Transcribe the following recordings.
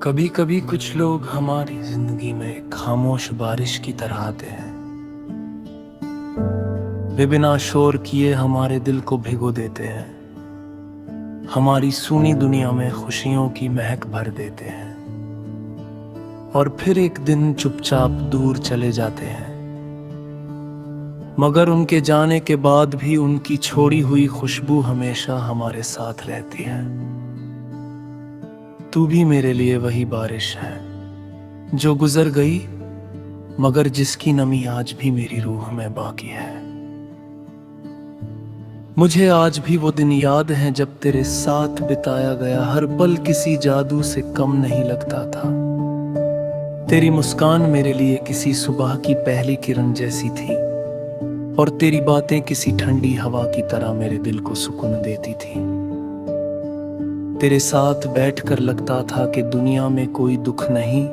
कभी कभी कुछ लोग हमारी जिंदगी में खामोश बारिश की तरह आते हैं। वे बिना शोर किए हमारे दिल को भिगो देते हैं, हमारी सूनी दुनिया में खुशियों की महक भर देते हैं और फिर एक दिन चुपचाप दूर चले जाते हैं। मगर उनके जाने के बाद भी उनकी छोड़ी हुई खुशबू हमेशा हमारे साथ रहती है। तू भी मेरे लिए वही बारिश है जो गुजर गई, मगर जिसकी नमी आज भी मेरी रूह में बाकी है। मुझे आज भी वो दिन याद हैं जब तेरे साथ बिताया गया हर पल किसी जादू से कम नहीं लगता था। तेरी मुस्कान मेरे लिए किसी सुबह की पहली किरण जैसी थी और तेरी बातें किसी ठंडी हवा की तरह मेरे दिल को सुकून देती थी। तेरे साथ बैठकर लगता था कि दुनिया में कोई दुख नहीं,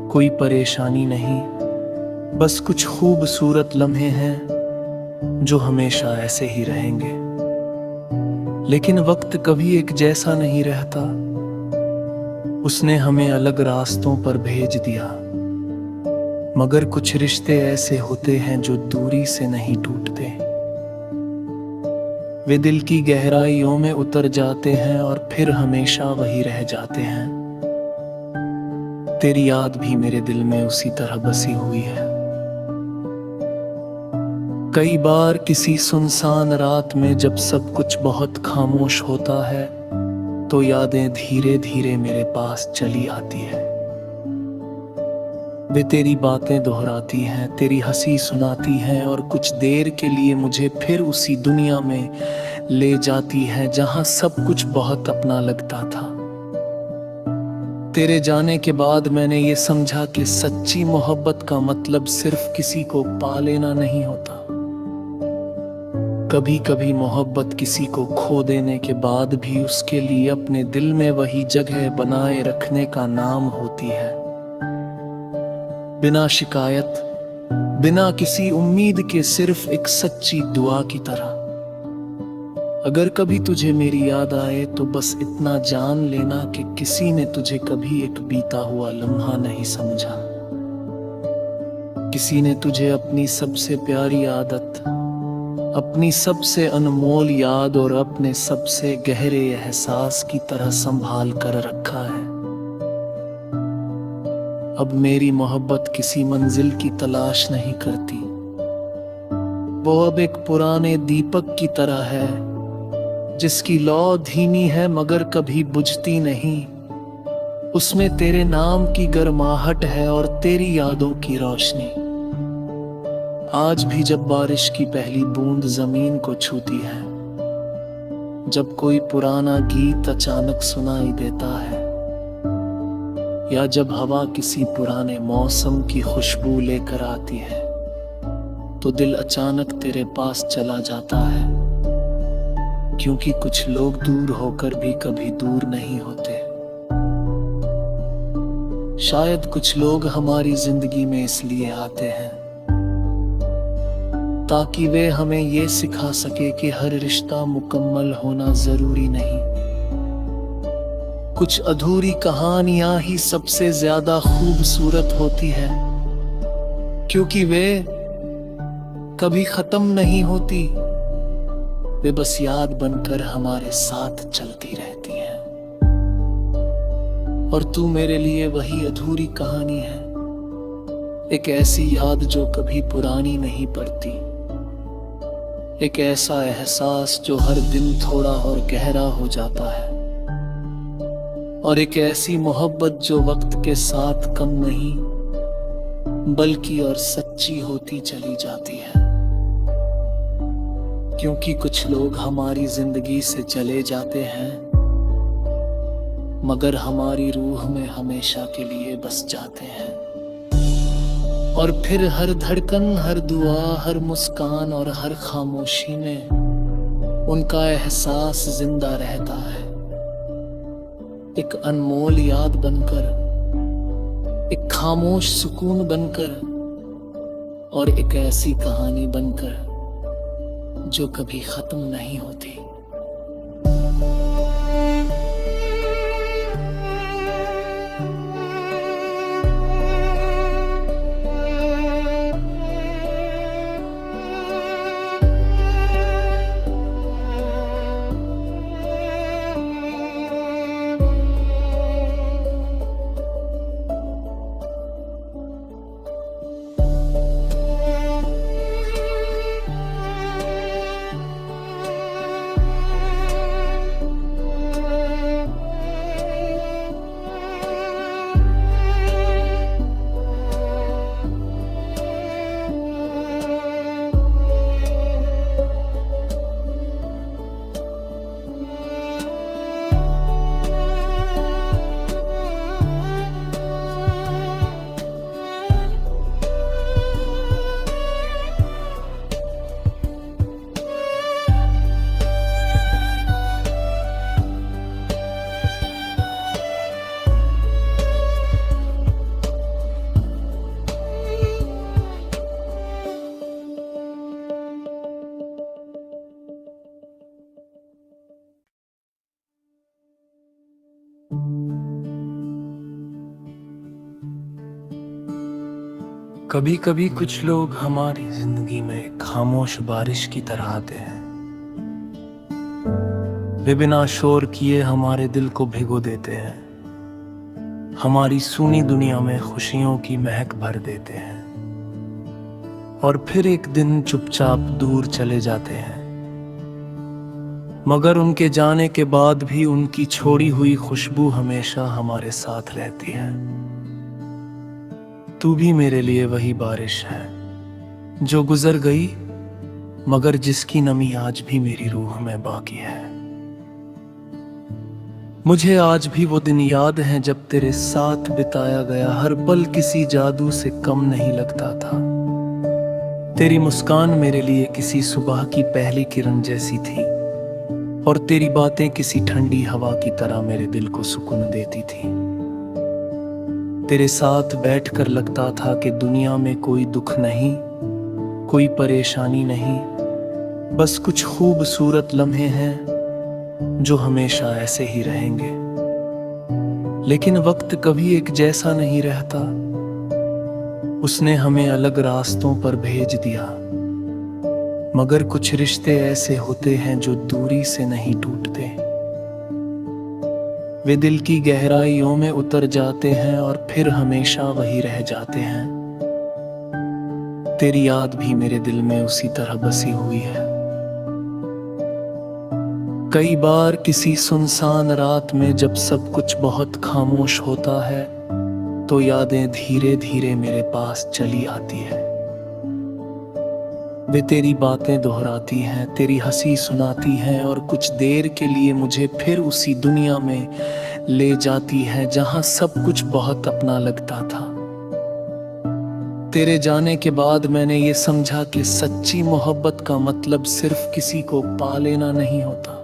कोई परेशानी नहीं, बस कुछ खूबसूरत लम्हे हैं जो हमेशा ऐसे ही रहेंगे। लेकिन वक्त कभी एक जैसा नहीं रहता, उसने हमें अलग रास्तों पर भेज दिया। मगर कुछ रिश्ते ऐसे होते हैं जो दूरी से नहीं टूटते, वे दिल की गहराइयों में उतर जाते हैं और फिर हमेशा वही रह जाते हैं। तेरी याद भी मेरे दिल में उसी तरह बसी हुई है। कई बार किसी सुनसान रात में जब सब कुछ बहुत खामोश होता है तो यादें धीरे धीरे मेरे पास चली आती है। वे तेरी बातें दोहराती हैं, तेरी हंसी सुनाती हैं और कुछ देर के लिए मुझे फिर उसी दुनिया में ले जाती है जहां सब कुछ बहुत अपना लगता था। तेरे जाने के बाद मैंने ये समझा कि सच्ची मोहब्बत का मतलब सिर्फ किसी को पा लेना नहीं होता। कभी कभी मोहब्बत किसी को खो देने के बाद भी उसके लिए अपने दिल में वही जगह बनाए रखने का नाम होती है। बिना शिकायत, बिना किसी उम्मीद के, सिर्फ एक सच्ची दुआ की तरह। अगर कभी तुझे मेरी याद आए तो बस इतना जान लेना कि किसी ने तुझे कभी एक बीता हुआ लम्हा नहीं समझा। किसी ने तुझे अपनी सबसे प्यारी आदत, अपनी सबसे अनमोल याद और अपने सबसे गहरे एहसास की तरह संभाल कर रखा है। अब मेरी मोहब्बत किसी मंजिल की तलाश नहीं करती, वो अब एक पुराने दीपक की तरह है जिसकी लौ धीमी है मगर कभी बुझती नहीं। उसमें तेरे नाम की गर्माहट है और तेरी यादों की रोशनी। आज भी जब बारिश की पहली बूंद जमीन को छूती है, जब कोई पुराना गीत अचानक सुनाई देता है, या जब हवा किसी पुराने मौसम की खुशबू लेकर आती है, तो दिल अचानक तेरे पास चला जाता है। क्योंकि कुछ लोग दूर होकर भी कभी दूर नहीं होते। शायद कुछ लोग हमारी जिंदगी में इसलिए आते हैं ताकि वे हमें ये सिखा सके कि हर रिश्ता मुकम्मल होना जरूरी नहीं। कुछ अधूरी कहानियां ही सबसे ज्यादा खूबसूरत होती है, क्योंकि वे कभी खत्म नहीं होती, वे बस याद बनकर हमारे साथ चलती रहती हैं। और तू मेरे लिए वही अधूरी कहानी है, एक ऐसी याद जो कभी पुरानी नहीं पड़ती, एक ऐसा एहसास जो हर दिन थोड़ा और गहरा हो जाता है, और एक ऐसी मोहब्बत जो वक्त के साथ कम नहीं बल्कि और सच्ची होती चली जाती है। क्योंकि कुछ लोग हमारी जिंदगी से चले जाते हैं मगर हमारी रूह में हमेशा के लिए बस जाते हैं। और फिर हर धड़कन, हर दुआ, हर मुस्कान और हर खामोशी में उनका एहसास जिंदा रहता है, एक अनमोल याद बनकर, एक खामोश सुकून बनकर और एक ऐसी कहानी बनकर जो कभी खत्म नहीं होती। कभी कभी कुछ लोग हमारी जिंदगी में एक खामोश बारिश की तरह आते हैं। वे बिना शोर किए हमारे दिल को भिगो देते हैं, हमारी सूनी दुनिया में खुशियों की महक भर देते हैं और फिर एक दिन चुपचाप दूर चले जाते हैं। मगर उनके जाने के बाद भी उनकी छोड़ी हुई खुशबू हमेशा हमारे साथ रहती है। तू भी मेरे लिए वही बारिश है जो गुजर गई, मगर जिसकी नमी आज भी मेरी रूह में बाकी है। मुझे आज भी वो दिन याद हैं जब तेरे साथ बिताया गया हर पल किसी जादू से कम नहीं लगता था। तेरी मुस्कान मेरे लिए किसी सुबह की पहली किरण जैसी थी और तेरी बातें किसी ठंडी हवा की तरह मेरे दिल को सुकून देती थी। तेरे साथ बैठकर लगता था कि दुनिया में कोई दुख नहीं, कोई परेशानी नहीं, बस कुछ खूबसूरत लम्हे हैं जो हमेशा ऐसे ही रहेंगे। लेकिन वक्त कभी एक जैसा नहीं रहता, उसने हमें अलग रास्तों पर भेज दिया। मगर कुछ रिश्ते ऐसे होते हैं जो दूरी से नहीं टूटते, वे दिल की गहराइयों में उतर जाते हैं और फिर हमेशा वही रह जाते हैं। तेरी याद भी मेरे दिल में उसी तरह बसी हुई है। कई बार किसी सुनसान रात में जब सब कुछ बहुत खामोश होता है तो यादें धीरे धीरे मेरे पास चली आती है। वे तेरी बातें दोहराती हैं, तेरी हंसी सुनाती हैं और कुछ देर के लिए मुझे फिर उसी दुनिया में ले जाती है जहां सब कुछ बहुत अपना लगता था। तेरे जाने के बाद मैंने ये समझा कि सच्ची मोहब्बत का मतलब सिर्फ किसी को पा लेना नहीं होता।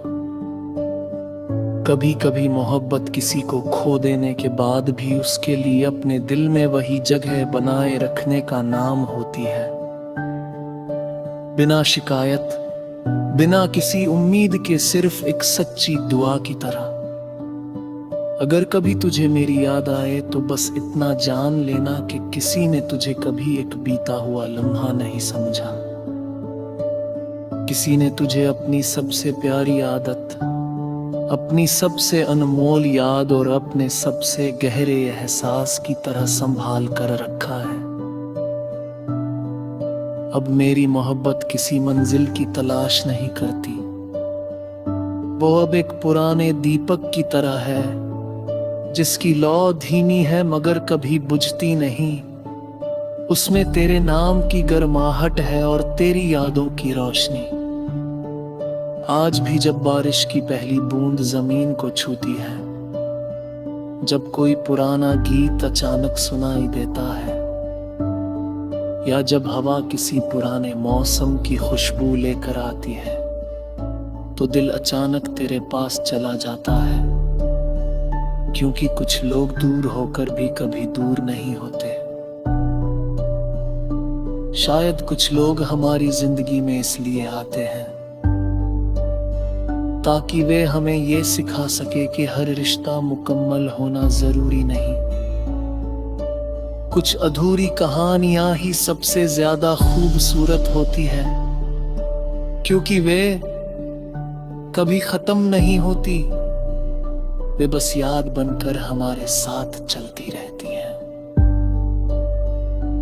कभी कभी मोहब्बत किसी को खो देने के बाद भी उसके लिए अपने दिल में वही जगह बनाए रखने का नाम होती है। बिना शिकायत, बिना किसी उम्मीद के, सिर्फ एक सच्ची दुआ की तरह। अगर कभी तुझे मेरी याद आए तो बस इतना जान लेना कि किसी ने तुझे कभी एक बीता हुआ लम्हा नहीं समझा। किसी ने तुझे अपनी सबसे प्यारी आदत, अपनी सबसे अनमोल याद और अपने सबसे गहरे एहसास की तरह संभाल कर रखा है। अब मेरी मोहब्बत किसी मंजिल की तलाश नहीं करती, वो अब एक पुराने दीपक की तरह है जिसकी लौ धीमी है मगर कभी बुझती नहीं। उसमें तेरे नाम की गर्माहट है और तेरी यादों की रोशनी। आज भी जब बारिश की पहली बूंद जमीन को छूती है, जब कोई पुराना गीत अचानक सुनाई देता है या जब हवा किसी पुराने मौसम की खुशबू लेकर आती है, तो दिल अचानक तेरे पास चला जाता है। क्योंकि कुछ लोग दूर होकर भी कभी दूर नहीं होते। शायद कुछ लोग हमारी जिंदगी में इसलिए आते हैं ताकि वे हमें ये सिखा सके कि हर रिश्ता मुकम्मल होना जरूरी नहीं। कुछ अधूरी कहानियां ही सबसे ज्यादा खूबसूरत होती है, क्योंकि वे कभी खत्म नहीं होती, वे बस याद बनकर हमारे साथ चलती रहती हैं।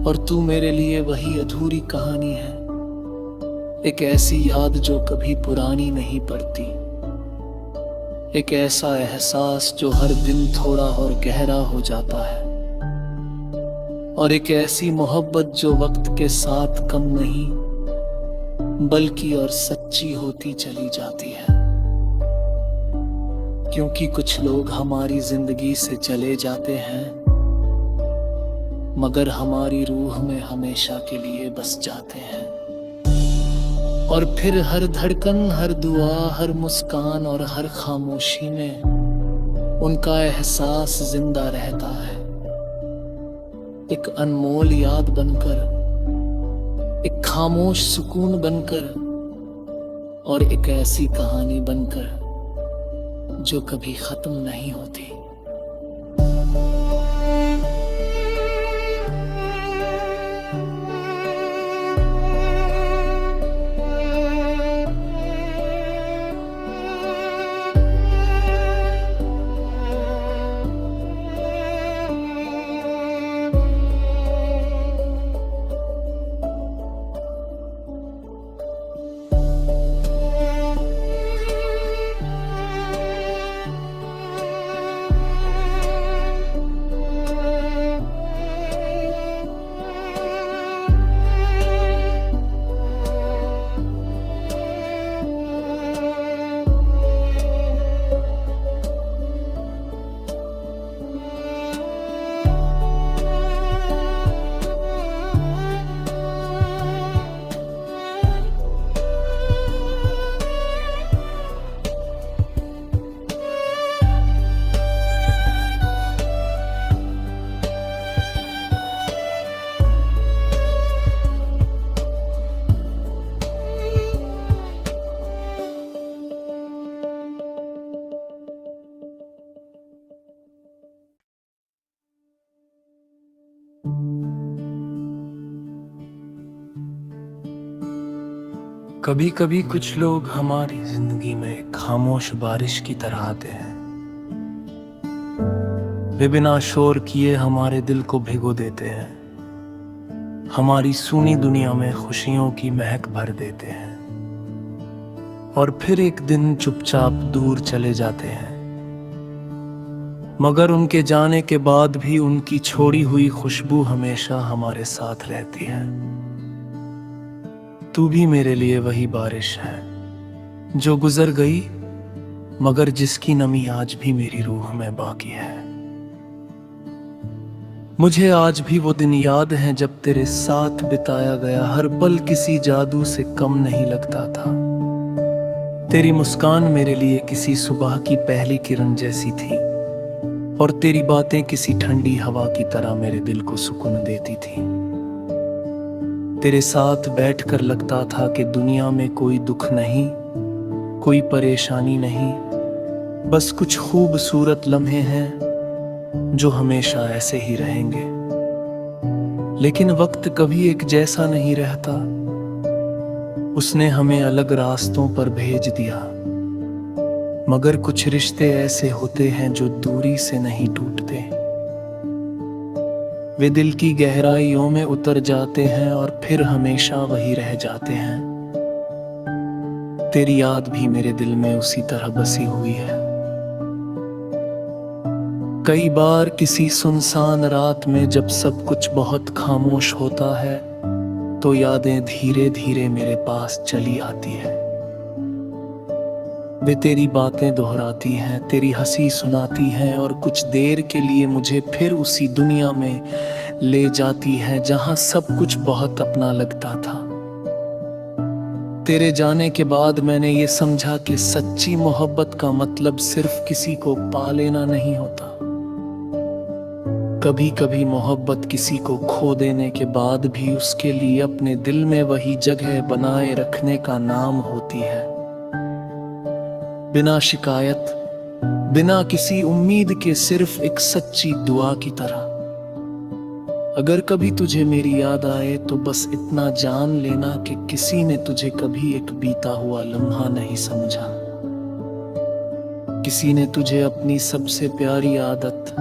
और तू मेरे लिए वही अधूरी कहानी है, एक ऐसी याद जो कभी पुरानी नहीं पड़ती, एक ऐसा एहसास जो हर दिन थोड़ा और गहरा हो जाता है, और एक ऐसी मोहब्बत जो वक्त के साथ कम नहीं बल्कि और सच्ची होती चली जाती है। क्योंकि कुछ लोग हमारी जिंदगी से चले जाते हैं मगर हमारी रूह में हमेशा के लिए बस जाते हैं। और फिर हर धड़कन, हर दुआ, हर मुस्कान और हर खामोशी में उनका एहसास जिंदा रहता है, एक अनमोल याद बनकर, एक खामोश सुकून बनकर और एक ऐसी कहानी बनकर जो कभी खत्म नहीं होती। कभी कभी कुछ लोग हमारी जिंदगी में एक खामोश बारिश की तरह आते हैं। वे बिना शोर किए हमारे दिल को भिगो देते हैं, हमारी सूनी दुनिया में खुशियों की महक भर देते हैं और फिर एक दिन चुपचाप दूर चले जाते हैं। मगर उनके जाने के बाद भी उनकी छोड़ी हुई खुशबू हमेशा हमारे साथ रहती है। तू भी मेरे लिए वही बारिश है जो गुजर गई, मगर जिसकी नमी आज भी मेरी रूह में बाकी है। मुझे आज भी वो दिन याद है जब तेरे साथ बिताया गया हर पल किसी जादू से कम नहीं लगता था। तेरी मुस्कान मेरे लिए किसी सुबह की पहली किरण जैसी थी और तेरी बातें किसी ठंडी हवा की तरह मेरे दिल को सुकून देती थी। तेरे साथ बैठकर लगता था कि दुनिया में कोई दुख नहीं, कोई परेशानी नहीं, बस कुछ खूबसूरत लम्हे हैं जो हमेशा ऐसे ही रहेंगे। लेकिन वक्त कभी एक जैसा नहीं रहता, उसने हमें अलग रास्तों पर भेज दिया। मगर कुछ रिश्ते ऐसे होते हैं जो दूरी से नहीं टूटते, वे दिल की गहराइयों में उतर जाते हैं और फिर हमेशा वही रह जाते हैं। तेरी याद भी मेरे दिल में उसी तरह बसी हुई है। कई बार किसी सुनसान रात में जब सब कुछ बहुत खामोश होता है तो यादें धीरे धीरे मेरे पास चली आती है। वे तेरी बातें दोहराती हैं, तेरी हंसी सुनाती हैं और कुछ देर के लिए मुझे फिर उसी दुनिया में ले जाती हैं जहां सब कुछ बहुत अपना लगता था। तेरे जाने के बाद मैंने ये समझा कि सच्ची मोहब्बत का मतलब सिर्फ किसी को पा लेना नहीं होता। कभी कभी मोहब्बत किसी को खो देने के बाद भी उसके लिए अपने दिल में वही जगह बनाए रखने का नाम होती है। बिना शिकायत, बिना किसी उम्मीद के, सिर्फ एक सच्ची दुआ की तरह। अगर कभी तुझे मेरी याद आए तो बस इतना जान लेना कि किसी ने तुझे कभी एक बीता हुआ लम्हा नहीं समझा। किसी ने तुझे अपनी सबसे प्यारी आदत,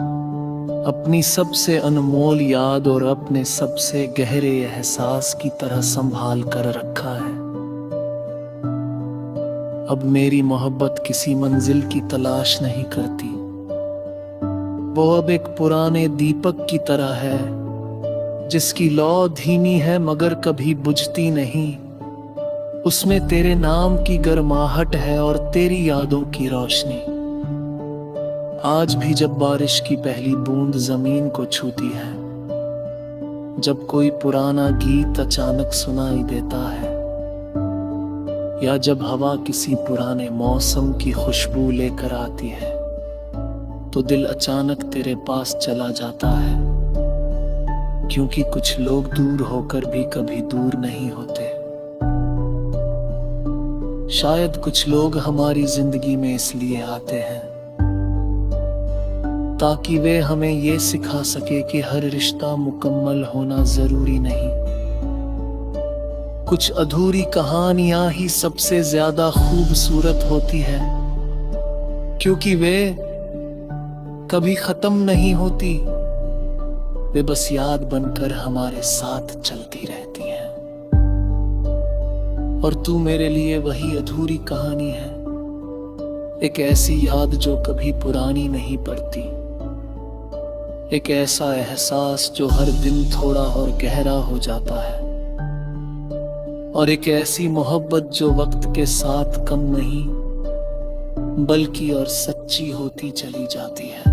अपनी सबसे अनमोल याद और अपने सबसे गहरे एहसास की तरह संभाल कर रखा है। अब मेरी मोहब्बत किसी मंजिल की तलाश नहीं करती, वो अब एक पुराने दीपक की तरह है जिसकी लौ धीमी है मगर कभी बुझती नहीं। उसमें तेरे नाम की गर्माहट है और तेरी यादों की रोशनी। आज भी जब बारिश की पहली बूंद जमीन को छूती है, जब कोई पुराना गीत अचानक सुनाई देता है या जब हवा किसी पुराने मौसम की खुशबू लेकर आती है, तो दिल अचानक तेरे पास चला जाता है। क्योंकि कुछ लोग दूर होकर भी कभी दूर नहीं होते। शायद कुछ लोग हमारी जिंदगी में इसलिए आते हैं ताकि वे हमें ये सिखा सके कि हर रिश्ता मुकम्मल होना जरूरी नहीं। कुछ अधूरी कहानियां ही सबसे ज्यादा खूबसूरत होती है, क्योंकि वे कभी खत्म नहीं होती, वे बस याद बनकर हमारे साथ चलती रहती हैं। और तू मेरे लिए वही अधूरी कहानी है, एक ऐसी याद जो कभी पुरानी नहीं पड़ती, एक ऐसा एहसास जो हर दिन थोड़ा और गहरा हो जाता है, और एक ऐसी मोहब्बत जो वक्त के साथ कम नहीं बल्कि और सच्ची होती चली जाती है।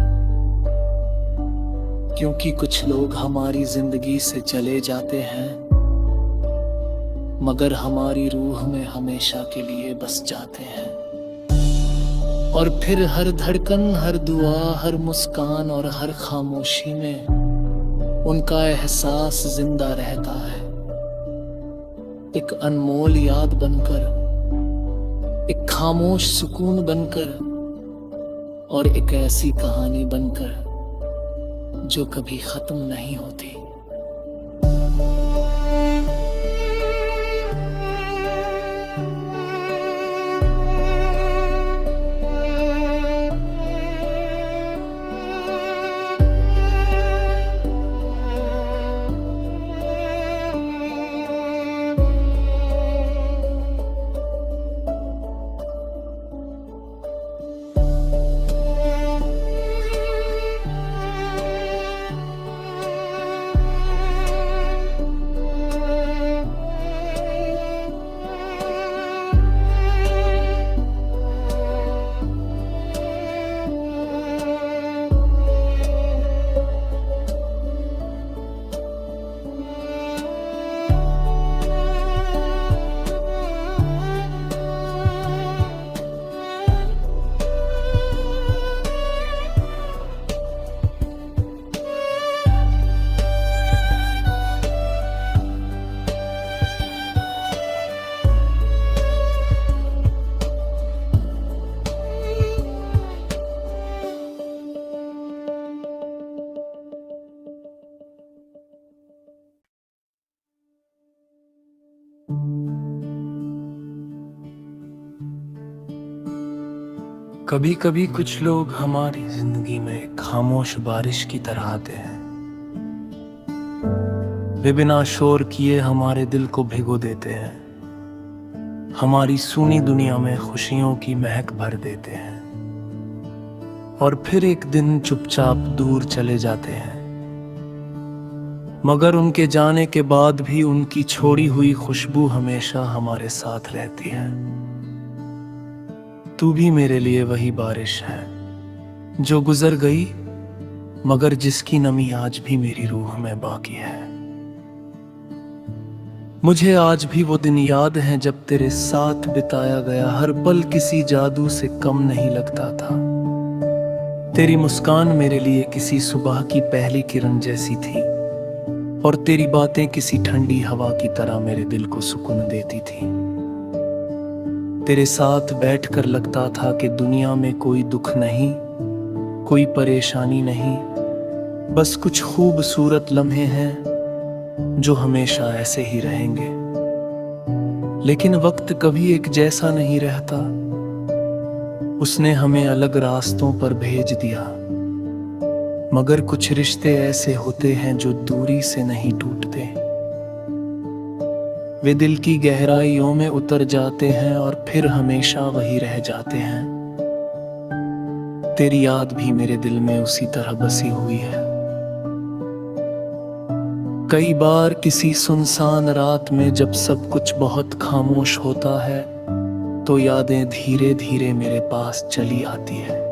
क्योंकि कुछ लोग हमारी जिंदगी से चले जाते हैं मगर हमारी रूह में हमेशा के लिए बस जाते हैं। और फिर हर धड़कन, हर दुआ, हर मुस्कान और हर खामोशी में उनका एहसास जिंदा रहता है, एक अनमोल याद बनकर, एक खामोश सुकून बनकर और एक ऐसी कहानी बनकर जो कभी खत्म नहीं होती। कभी कभी कुछ लोग हमारी जिंदगी में खामोश बारिश की तरह आते हैं। वे बिना शोर किए हमारे दिल को भिगो देते हैं, हमारी सूनी दुनिया में खुशियों की महक भर देते हैं और फिर एक दिन चुपचाप दूर चले जाते हैं। मगर उनके जाने के बाद भी उनकी छोड़ी हुई खुशबू हमेशा हमारे साथ रहती है। तू भी मेरे लिए वही बारिश है जो गुजर गई, मगर जिसकी नमी आज भी मेरी रूह में बाकी है। मुझे आज भी वो दिन याद है जब तेरे साथ बिताया गया हर पल किसी जादू से कम नहीं लगता था। तेरी मुस्कान मेरे लिए किसी सुबह की पहली किरण जैसी थी और तेरी बातें किसी ठंडी हवा की तरह मेरे दिल को सुकून देती थी। तेरे साथ बैठकर लगता था कि दुनिया में कोई दुख नहीं, कोई परेशानी नहीं, बस कुछ खूबसूरत लम्हे हैं जो हमेशा ऐसे ही रहेंगे। लेकिन वक्त कभी एक जैसा नहीं रहता, उसने हमें अलग रास्तों पर भेज दिया। मगर कुछ रिश्ते ऐसे होते हैं जो दूरी से नहीं टूटते, वे दिल की गहराइयों में उतर जाते हैं और फिर हमेशा वही रह जाते हैं। तेरी याद भी मेरे दिल में उसी तरह बसी हुई है। कई बार किसी सुनसान रात में जब सब कुछ बहुत खामोश होता है तो यादें धीरे धीरे मेरे पास चली आती है।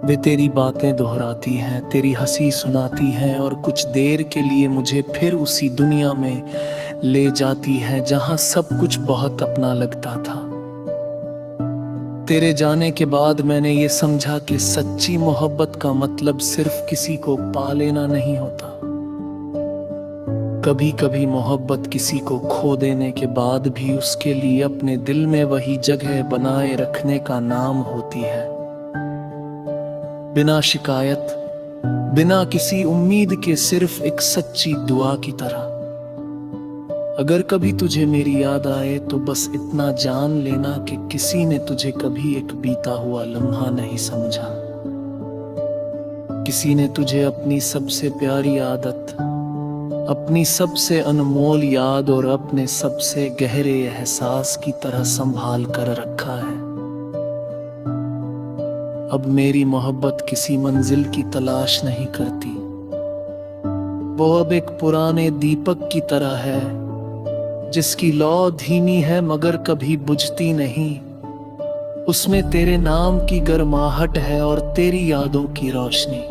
वे तेरी बातें दोहराती हैं, तेरी हंसी सुनाती हैं और कुछ देर के लिए मुझे फिर उसी दुनिया में ले जाती है जहां सब कुछ बहुत अपना लगता था। तेरे जाने के बाद मैंने ये समझा कि सच्ची मोहब्बत का मतलब सिर्फ किसी को पा लेना नहीं होता। कभी कभी मोहब्बत किसी को खो देने के बाद भी उसके लिए अपने दिल में वही जगह बनाए रखने का नाम होती है। बिना शिकायत, बिना किसी उम्मीद के, सिर्फ एक सच्ची दुआ की तरह। अगर कभी तुझे मेरी याद आए तो बस इतना जान लेना कि किसी ने तुझे कभी एक बीता हुआ लम्हा नहीं समझा। किसी ने तुझे अपनी सबसे प्यारी आदत, अपनी सबसे अनमोल याद और अपने सबसे गहरे एहसास की तरह संभाल कर रखा है। अब मेरी मोहब्बत किसी मंजिल की तलाश नहीं करती, वो अब एक पुराने दीपक की तरह है जिसकी लौ धीमी है मगर कभी बुझती नहीं। उसमें तेरे नाम की गर्माहट है और तेरी यादों की रोशनी।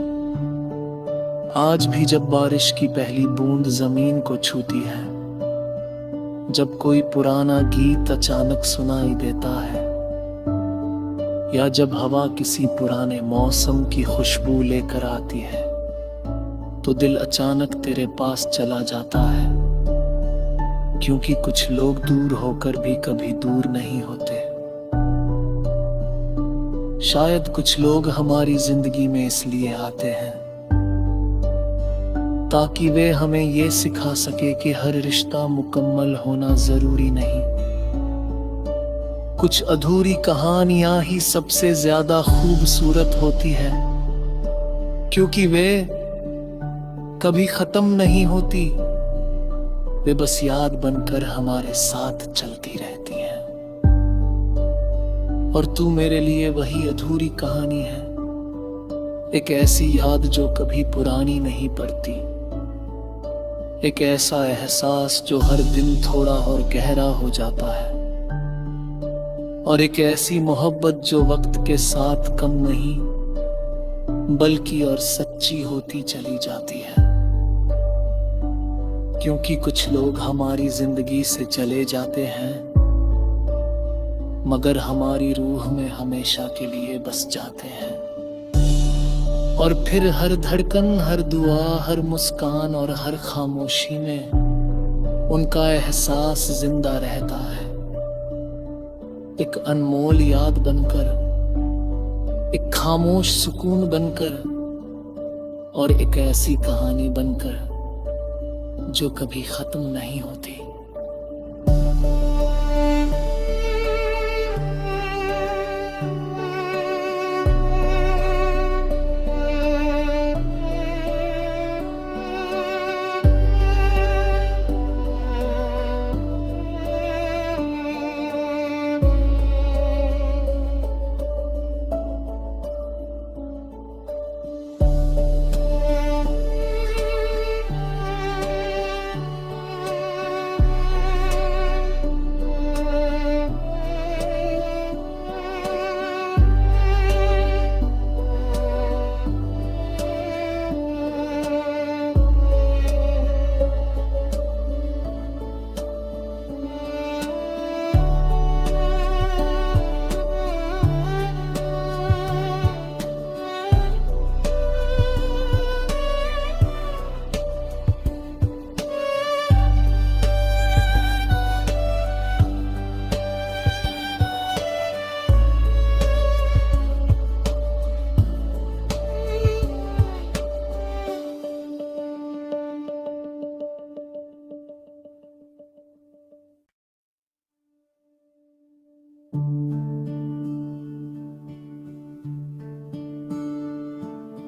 आज भी जब बारिश की पहली बूंद जमीन को छूती है, जब कोई पुराना गीत अचानक सुनाई देता है, या जब हवा किसी पुराने मौसम की खुशबू लेकर आती है, तो दिल अचानक तेरे पास चला जाता है। क्योंकि कुछ लोग दूर होकर भी कभी दूर नहीं होते। शायद कुछ लोग हमारी जिंदगी में इसलिए आते हैं ताकि वे हमें ये सिखा सके कि हर रिश्ता मुकम्मल होना जरूरी नहीं। कुछ अधूरी कहानियां ही सबसे ज्यादा खूबसूरत होती है, क्योंकि वे कभी खत्म नहीं होती, वे बस याद बनकर हमारे साथ चलती रहती हैं। और तू मेरे लिए वही अधूरी कहानी है, एक ऐसी याद जो कभी पुरानी नहीं पड़ती, एक ऐसा एहसास जो हर दिन थोड़ा और गहरा हो जाता है, और एक ऐसी मोहब्बत जो वक्त के साथ कम नहीं बल्कि और सच्ची होती चली जाती है। क्योंकि कुछ लोग हमारी जिंदगी से चले जाते हैं मगर हमारी रूह में हमेशा के लिए बस जाते हैं। और फिर हर धड़कन, हर दुआ, हर मुस्कान और हर खामोशी में उनका एहसास जिंदा रहता है, एक अनमोल याद बनकर, एक खामोश सुकून बनकर और एक ऐसी कहानी बनकर जो कभी खत्म नहीं होती।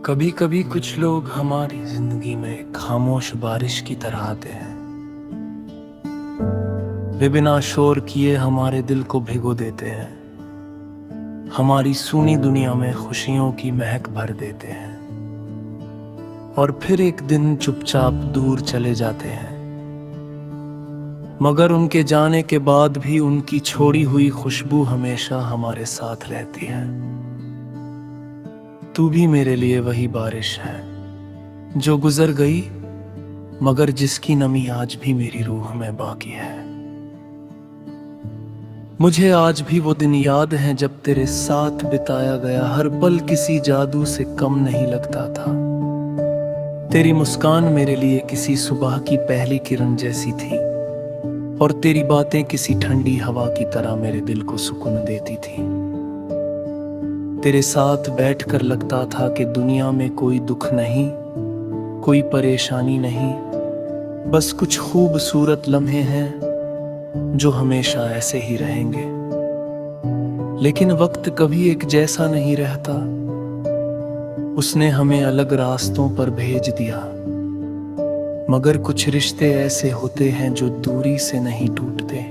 कभी कभी कुछ लोग हमारी जिंदगी में खामोश बारिश की तरह आते हैं। वे बिना शोर किए हमारे दिल को भिगो देते हैं, हमारी सूनी दुनिया में खुशियों की महक भर देते हैं और फिर एक दिन चुपचाप दूर चले जाते हैं। मगर उनके जाने के बाद भी उनकी छोड़ी हुई खुशबू हमेशा हमारे साथ रहती है। तू भी मेरे लिए वही बारिश है जो गुजर गई, मगर जिसकी नमी आज भी मेरी रूह में बाकी है। मुझे आज भी वो दिन याद हैं जब तेरे साथ बिताया गया हर पल किसी जादू से कम नहीं लगता था। तेरी मुस्कान मेरे लिए किसी सुबह की पहली किरण जैसी थी और तेरी बातें किसी ठंडी हवा की तरह मेरे दिल को सुकून देती थी। तेरे साथ बैठकर लगता था कि दुनिया में कोई दुख नहीं, कोई परेशानी नहीं, बस कुछ खूबसूरत लम्हे हैं जो हमेशा ऐसे ही रहेंगे। लेकिन वक्त कभी एक जैसा नहीं रहता, उसने हमें अलग रास्तों पर भेज दिया। मगर कुछ रिश्ते ऐसे होते हैं जो दूरी से नहीं टूटते,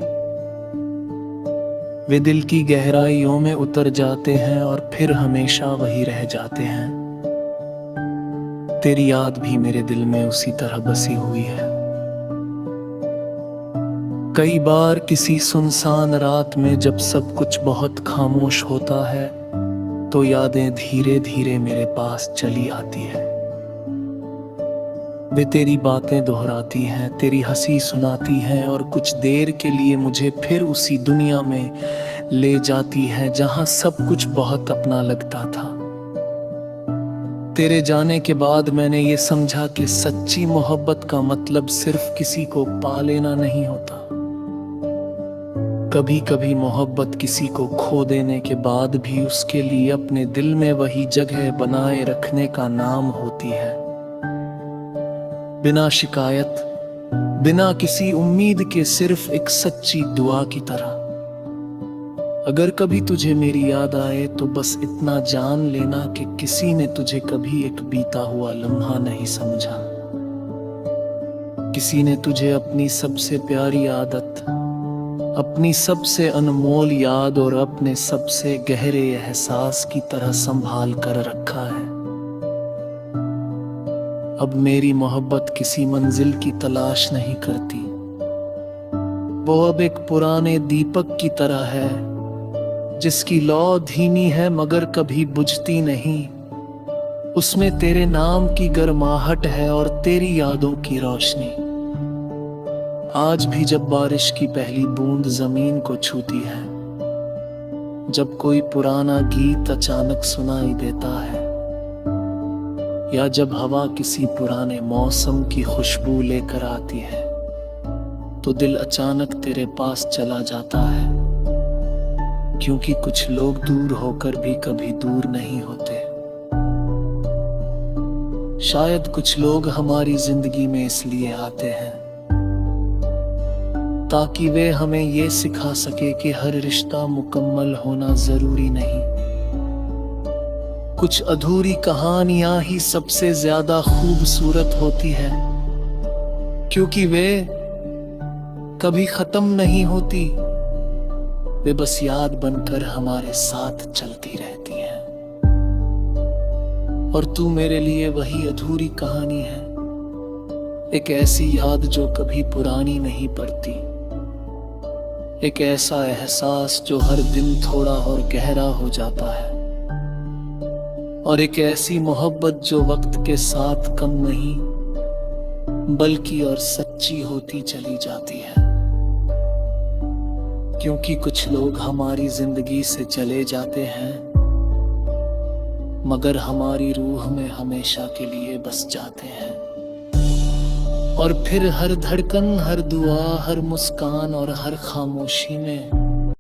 वे दिल की गहराइयों में उतर जाते हैं और फिर हमेशा वही रह जाते हैं। तेरी याद भी मेरे दिल में उसी तरह बसी हुई है। कई बार किसी सुनसान रात में जब सब कुछ बहुत खामोश होता है तो यादें धीरे धीरे मेरे पास चली आती है। वे तेरी बातें दोहराती हैं, तेरी हंसी सुनाती हैं और कुछ देर के लिए मुझे फिर उसी दुनिया में ले जाती है जहां सब कुछ बहुत अपना लगता था। तेरे जाने के बाद मैंने ये समझा कि सच्ची मोहब्बत का मतलब सिर्फ किसी को पा लेना नहीं होता। कभी कभी मोहब्बत किसी को खो देने के बाद भी उसके लिए अपने दिल में वही जगह बनाए रखने का नाम होती है। बिना शिकायत, बिना किसी उम्मीद के, सिर्फ एक सच्ची दुआ की तरह। अगर कभी तुझे मेरी याद आए तो बस इतना जान लेना कि किसी ने तुझे कभी एक बीता हुआ लम्हा नहीं समझा। किसी ने तुझे अपनी सबसे प्यारी आदत, अपनी सबसे अनमोल याद और अपने सबसे गहरे एहसास की तरह संभाल कर रखा है। अब मेरी मोहब्बत किसी मंजिल की तलाश नहीं करती, वो अब एक पुराने दीपक की तरह है जिसकी लौ धीमी है मगर कभी बुझती नहीं। उसमें तेरे नाम की गर्माहट है और तेरी यादों की रोशनी। आज भी जब बारिश की पहली बूंद जमीन को छूती है, जब कोई पुराना गीत अचानक सुनाई देता है, या जब हवा किसी पुराने मौसम की खुशबू लेकर आती है, तो दिल अचानक तेरे पास चला जाता है। क्योंकि कुछ लोग दूर होकर भी कभी दूर नहीं होते। शायद कुछ लोग हमारी जिंदगी में इसलिए आते हैं ताकि वे हमें ये सिखा सके कि हर रिश्ता मुकम्मल होना जरूरी नहीं। कुछ अधूरी कहानियां ही सबसे ज्यादा खूबसूरत होती है, क्योंकि वे कभी खत्म नहीं होती, वे बस याद बनकर हमारे साथ चलती रहती हैं। और तू मेरे लिए वही अधूरी कहानी है, एक ऐसी याद जो कभी पुरानी नहीं पड़ती, एक ऐसा एहसास जो हर दिन थोड़ा और गहरा हो जाता है, और एक ऐसी मोहब्बत जो वक्त के साथ कम नहीं बल्कि और सच्ची होती चली जाती है। क्योंकि कुछ लोग हमारी जिंदगी से चले जाते हैं मगर हमारी रूह में हमेशा के लिए बस जाते हैं। और फिर हर धड़कन, हर दुआ, हर मुस्कान और हर खामोशी में